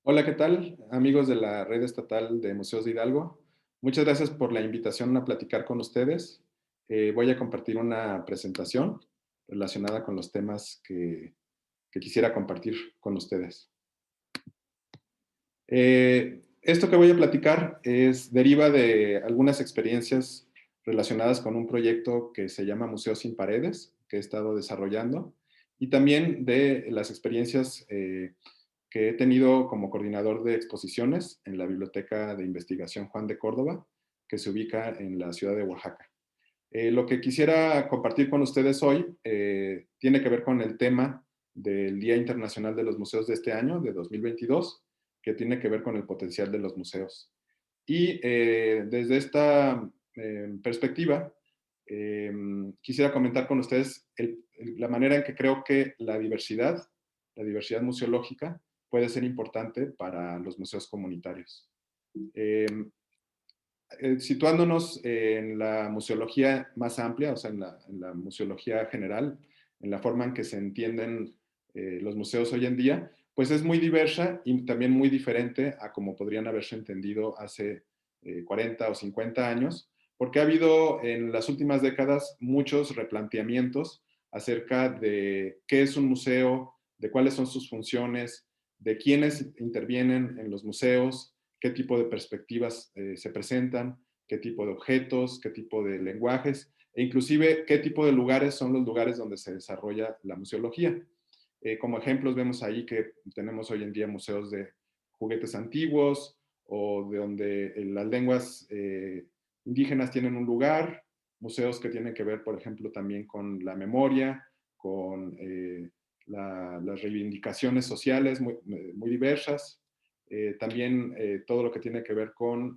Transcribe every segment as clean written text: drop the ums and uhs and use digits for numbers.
Hola, ¿qué tal? Amigos de la Red Estatal de Museos de Hidalgo. Muchas gracias por la invitación a platicar con ustedes. Voy a compartir una presentación relacionada con los temas que quisiera compartir con ustedes. Esto que voy a platicar deriva de algunas experiencias relacionadas con un proyecto que se llama Museos sin Paredes, que he estado desarrollando, y también de las experiencias que he tenido como coordinador de exposiciones en la Biblioteca de Investigación Juan de Córdoba, que se ubica en la ciudad de Oaxaca. Lo que quisiera compartir con ustedes hoy tiene que ver con el tema del Día Internacional de los Museos de este año, de 2022, que tiene que ver con el potencial de los museos. Y desde esta perspectiva, eh, quisiera comentar con ustedes la manera en que creo que la diversidad museológica, puede ser importante para los museos comunitarios. Eh, Situándonos en la museología más amplia, o sea, en la museología general, en la forma en que se entienden los museos hoy en día, pues es muy diversa y también muy diferente a como podrían haberse entendido hace 40 o 50 años, porque ha habido en las últimas décadas muchos replanteamientos acerca de qué es un museo, de cuáles son sus funciones, de quiénes intervienen en los museos, qué tipo de perspectivas se presentan, qué tipo de objetos, qué tipo de lenguajes, e inclusive qué tipo de lugares son los lugares donde se desarrolla la museología. Como ejemplos vemos ahí que tenemos hoy en día museos de juguetes antiguos o de donde las lenguas indígenas tienen un lugar, museos que tienen que ver, por ejemplo, también con la memoria, con las reivindicaciones sociales muy diversas, también todo lo que tiene que ver con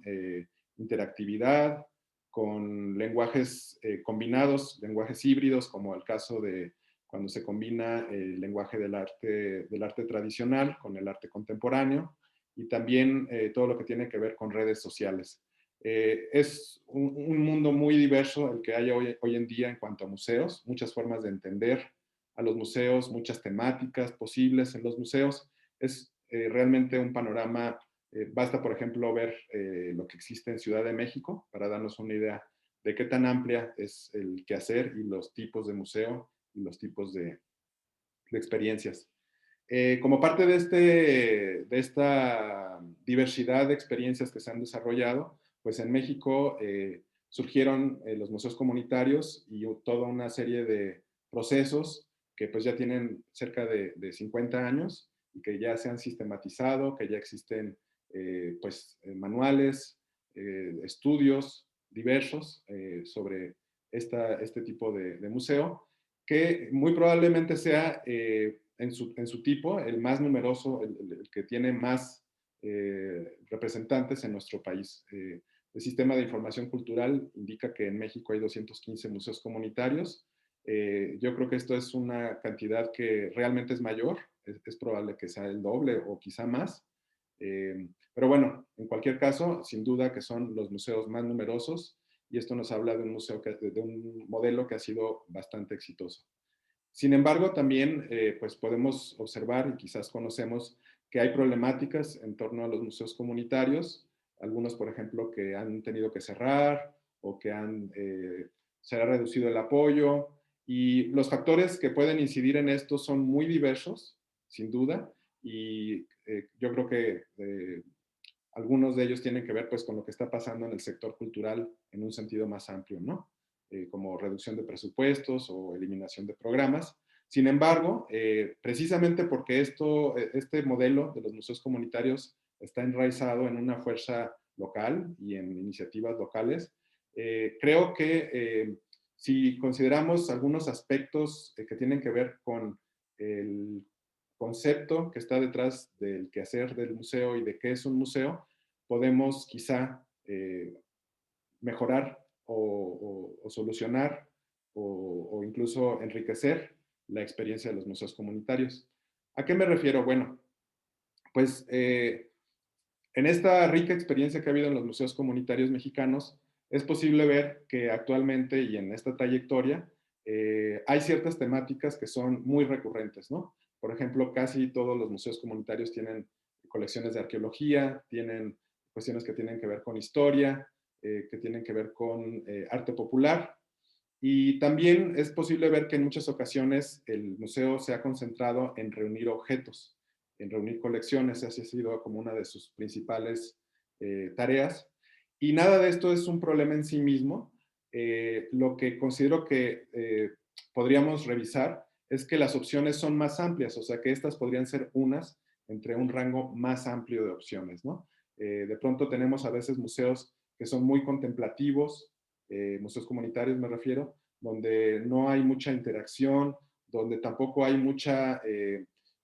interactividad, con lenguajes combinados, lenguajes híbridos, como el caso de cuando se combina el lenguaje del arte tradicional con el arte contemporáneo, y también todo lo que tiene que ver con redes sociales. Es un mundo muy diverso el que hay hoy en día en cuanto a museos, muchas formas de entender a los museos, muchas temáticas posibles en los museos. Es realmente un panorama. Basta, por ejemplo, ver lo que existe en Ciudad de México para darnos una idea de qué tan amplia es el quehacer y los tipos de museo y los tipos de experiencias. Como parte de esta diversidad de experiencias que se han desarrollado, pues en México surgieron los museos comunitarios y toda una serie de procesos que pues ya tienen cerca de 50 años y que ya se han sistematizado, que ya existen manuales, estudios diversos sobre este tipo de museo, que muy probablemente sea en su tipo el más numeroso, el que tiene más representantes en nuestro país. El Sistema de Información Cultural indica que en México hay 215 museos comunitarios. Yo creo que esto es una cantidad que realmente es mayor, es probable que sea el doble o quizá más. Pero bueno, en cualquier caso, sin duda que son los museos más numerosos, y esto nos habla de un de un modelo que ha sido bastante exitoso. Sin embargo, también pues podemos observar y quizás conocemos que hay problemáticas en torno a los museos comunitarios, algunos, por ejemplo, que han tenido que cerrar o que se ha reducido el apoyo, y los factores que pueden incidir en esto son muy diversos, sin duda, y yo creo que algunos de ellos tienen que ver pues con lo que está pasando en el sector cultural en un sentido más amplio, ¿no? Como reducción de presupuestos o eliminación de programas. Sin embargo, precisamente porque este modelo de los museos comunitarios está enraizado en una fuerza local y en iniciativas locales, creo que si consideramos algunos aspectos que tienen que ver con el concepto que está detrás del quehacer del museo y de qué es un museo, podemos quizá mejorar o solucionar o incluso enriquecer la experiencia de los museos comunitarios. ¿A qué me refiero? Bueno, pues en esta rica experiencia que ha habido en los museos comunitarios mexicanos, es posible ver que actualmente y en esta trayectoria hay ciertas temáticas que son muy recurrentes, ¿no? Por ejemplo, casi todos los museos comunitarios tienen colecciones de arqueología, tienen cuestiones que tienen que ver con historia, que tienen que ver con arte popular. Y también es posible ver que en muchas ocasiones el museo se ha concentrado en reunir objetos, en reunir colecciones, esa ha sido como una de sus principales tareas. Y nada de esto es un problema en sí mismo. Lo que considero que podríamos revisar es que las opciones son más amplias, o sea que estas podrían ser unas entre un rango más amplio de opciones, ¿no? De pronto tenemos a veces museos que son muy contemplativos, museos comunitarios me refiero, donde no hay mucha interacción, donde tampoco hay mucha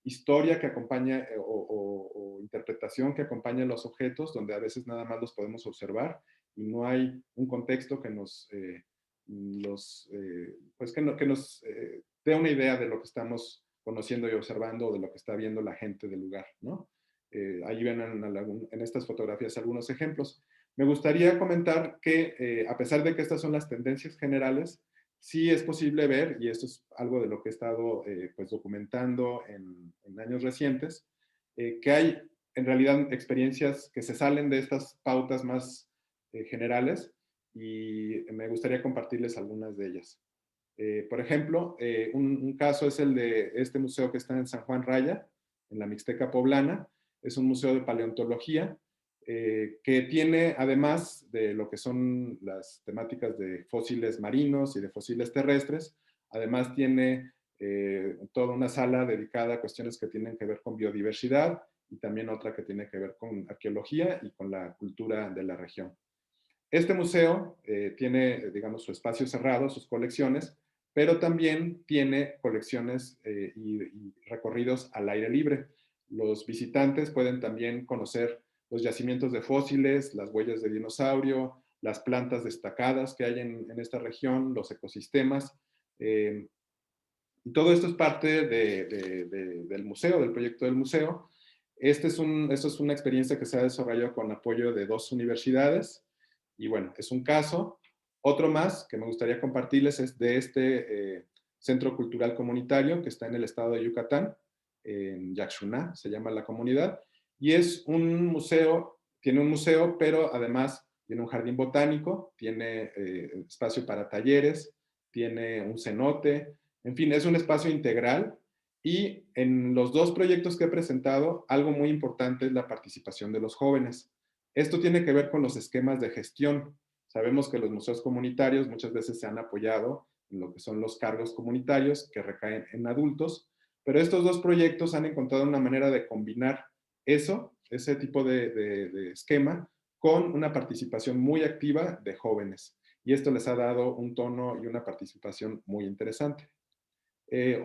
historia que acompaña o interpretación que acompaña los objetos, donde a veces nada más los podemos observar y no hay un contexto que nos, pues que nos dé una idea de lo que estamos conociendo y observando o de lo que está viendo la gente del lugar, ¿no? Ahí ven en estas fotografías algunos ejemplos. Me gustaría comentar que a pesar de que estas son las tendencias generales, sí es posible ver, y esto es algo de lo que he estado pues documentando en años recientes, que hay en realidad experiencias que se salen de estas pautas más generales y me gustaría compartirles algunas de ellas. Por ejemplo, un caso es el de este museo que está en San Juan Raya, en la Mixteca Poblana. Es un museo de paleontología que tiene, además de lo que son las temáticas de fósiles marinos y de fósiles terrestres, además tiene toda una sala dedicada a cuestiones que tienen que ver con biodiversidad y también otra que tiene que ver con arqueología y con la cultura de la región. Este museo tiene, digamos, su espacio cerrado, sus colecciones, pero también tiene colecciones y recorridos al aire libre. Los visitantes pueden también conocer los yacimientos de fósiles, las huellas de dinosaurio, las plantas destacadas que hay en esta región, los ecosistemas. Y todo esto es parte del museo, del proyecto del museo. Esto es una experiencia que se ha desarrollado con apoyo de 2 universidades. Y bueno, es un caso. Otro más que me gustaría compartirles es de este Centro Cultural Comunitario que está en el estado de Yucatán, en Yaxuná, se llama la comunidad. Y es un museo, tiene un museo, pero además tiene un jardín botánico, tiene espacio para talleres, tiene un cenote, en fin, es un espacio integral y en los 2 proyectos que he presentado, algo muy importante es la participación de los jóvenes. Esto tiene que ver con los esquemas de gestión. Sabemos que los museos comunitarios muchas veces se han apoyado en lo que son los cargos comunitarios que recaen en adultos, pero estos 2 proyectos han encontrado una manera de combinar eso, ese tipo de esquema, con una participación muy activa de jóvenes. Y esto les ha dado un tono y una participación muy interesante.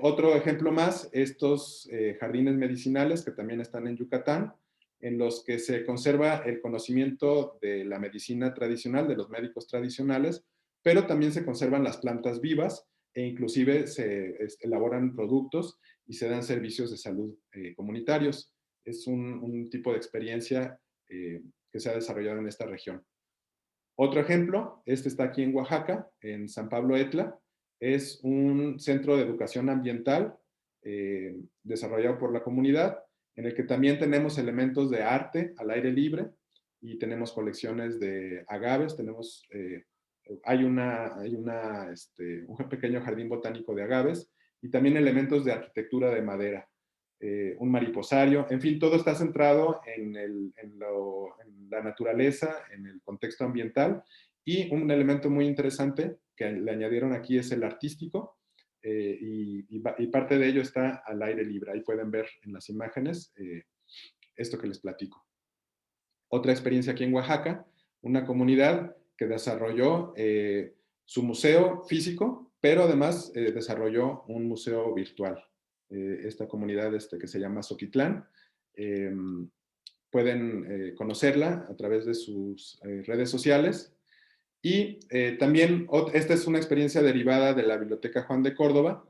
Otro ejemplo más, estos jardines medicinales que también están en Yucatán, en los que se conserva el conocimiento de la medicina tradicional, de los médicos tradicionales, pero también se conservan las plantas vivas e inclusive se elaboran productos y se dan servicios de salud comunitarios. Es un tipo de experiencia que se ha desarrollado en esta región. Otro ejemplo, este está aquí en Oaxaca, en San Pablo Etla. Es un centro de educación ambiental desarrollado por la comunidad, en el que también tenemos elementos de arte al aire libre y tenemos colecciones de agaves, un pequeño jardín botánico de agaves y también elementos de arquitectura de madera. Un mariposario, en fin, todo está centrado en la naturaleza, en el contexto ambiental y un elemento muy interesante que le añadieron aquí es el artístico y parte de ello está al aire libre. Ahí pueden ver en las imágenes esto que les platico. Otra experiencia aquí en Oaxaca, una comunidad que desarrolló su museo físico, pero además desarrolló un museo virtual. Esta comunidad que se llama Soquitlán, pueden conocerla a través de sus redes sociales. Y también esta es una experiencia derivada de la Biblioteca Juan de Córdoba.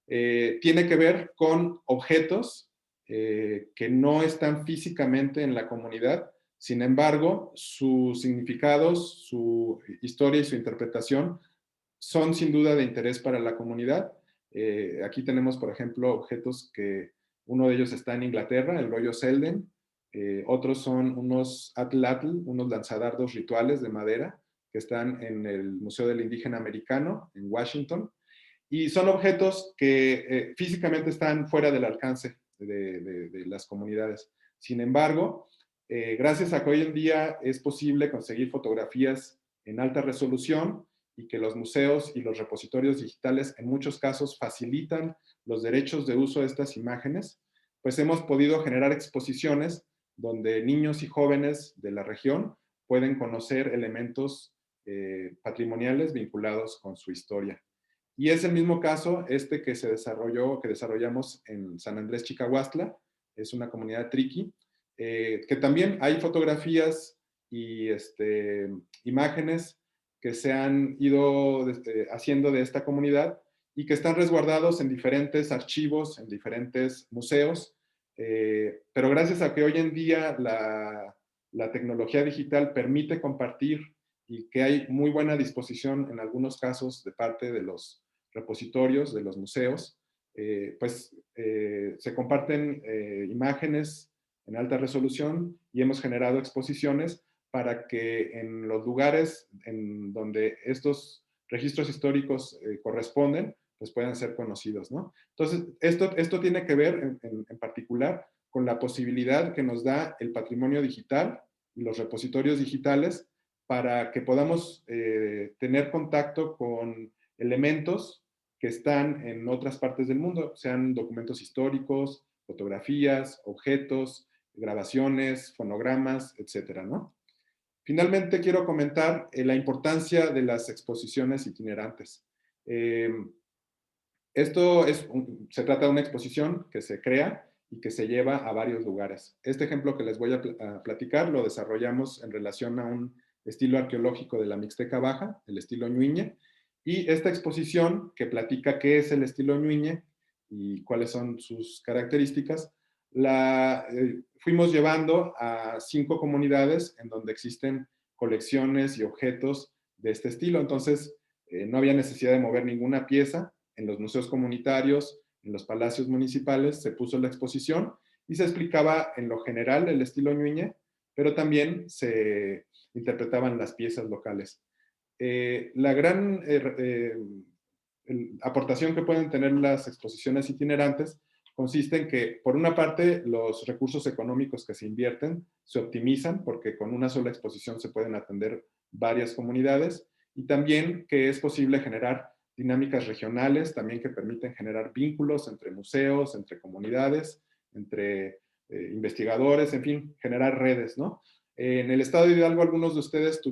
Tiene que ver con objetos que no están físicamente en la comunidad, sin embargo, sus significados, su historia y su interpretación son sin duda de interés para la comunidad. Aquí tenemos, por ejemplo, objetos que uno de ellos está en Inglaterra, el rollo Selden, Otros son unos atlatl, unos lanzadardos rituales de madera que están en el Museo del Indígena Americano en Washington. Y son objetos que físicamente están fuera del alcance de las comunidades. Sin embargo, gracias a que hoy en día es posible conseguir fotografías en alta resolución y que los museos y los repositorios digitales en muchos casos facilitan los derechos de uso de estas imágenes, pues hemos podido generar exposiciones donde niños y jóvenes de la región pueden conocer elementos patrimoniales vinculados con su historia. Y es el mismo caso este que que desarrollamos en San Andrés Chicahuastla, es una comunidad triqui, que también hay fotografías y imágenes que se han ido haciendo de esta comunidad y que están resguardados en diferentes archivos, en diferentes museos, pero gracias a que hoy en día la tecnología digital permite compartir y que hay muy buena disposición en algunos casos de parte de los repositorios, de los museos, se comparten imágenes en alta resolución y hemos generado exposiciones para que en los lugares en donde estos registros históricos corresponden, pues puedan ser conocidos, ¿no? Entonces, esto tiene que ver en particular con la posibilidad que nos da el patrimonio digital y los repositorios digitales para que podamos tener contacto con elementos que están en otras partes del mundo, sean documentos históricos, fotografías, objetos, grabaciones, fonogramas, etcétera, ¿no? Finalmente, quiero comentar la importancia de las exposiciones itinerantes. Eh, se trata de una exposición que se crea y que se lleva a varios lugares. Este ejemplo que les voy a platicar lo desarrollamos en relación a un estilo arqueológico de la Mixteca Baja, el estilo Ñuñe, y esta exposición que platica qué es el estilo Ñuñe y cuáles son sus características, fuimos llevando a 5 comunidades en donde existen colecciones y objetos de este estilo. Entonces, no había necesidad de mover ninguna pieza. En los museos comunitarios, en los palacios municipales, se puso la exposición y se explicaba en lo general el estilo Ñuñe, pero también se interpretaban las piezas locales. La gran aportación que pueden tener las exposiciones itinerantes consiste en que, por una parte, los recursos económicos que se invierten se optimizan porque con una sola exposición se pueden atender varias comunidades y también que es posible generar dinámicas regionales, también que permiten generar vínculos entre museos, entre comunidades, entre investigadores, en fin, generar redes, ¿no? En el estado de Hidalgo, algunos de ustedes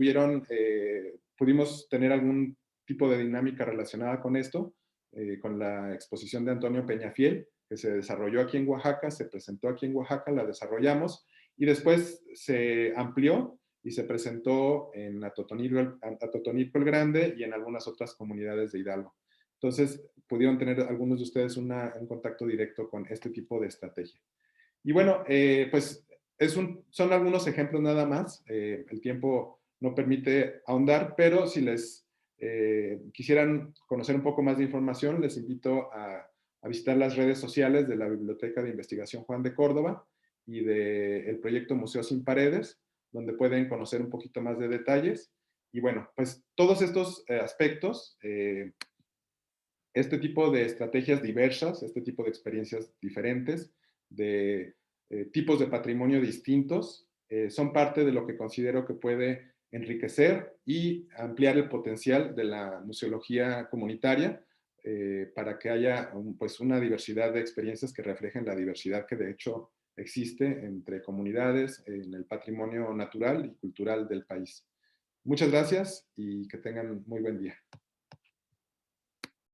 pudimos tener algún tipo de dinámica relacionada con esto, con la exposición de Antonio Peñafiel, que se desarrolló aquí en Oaxaca, se presentó aquí en Oaxaca, la desarrollamos y después se amplió y se presentó en Atotonilco el Grande y en algunas otras comunidades de Hidalgo. Entonces, pudieron tener algunos de ustedes un contacto directo con este tipo de estrategia. Y bueno, pues son algunos ejemplos nada más. El tiempo no permite ahondar, pero si les quisieran conocer un poco más de información, les invito a visitar las redes sociales de la Biblioteca de Investigación Juan de Córdoba y del proyecto Museo Sin Paredes, donde pueden conocer un poquito más de detalles. Y bueno, pues todos estos aspectos, este tipo de estrategias diversas, este tipo de experiencias diferentes, de tipos de patrimonio distintos, son parte de lo que considero que puede enriquecer y ampliar el potencial de la museología comunitaria para que haya pues una diversidad de experiencias que reflejen la diversidad que de hecho existe entre comunidades en el patrimonio natural y cultural del país. Muchas gracias y que tengan muy buen día.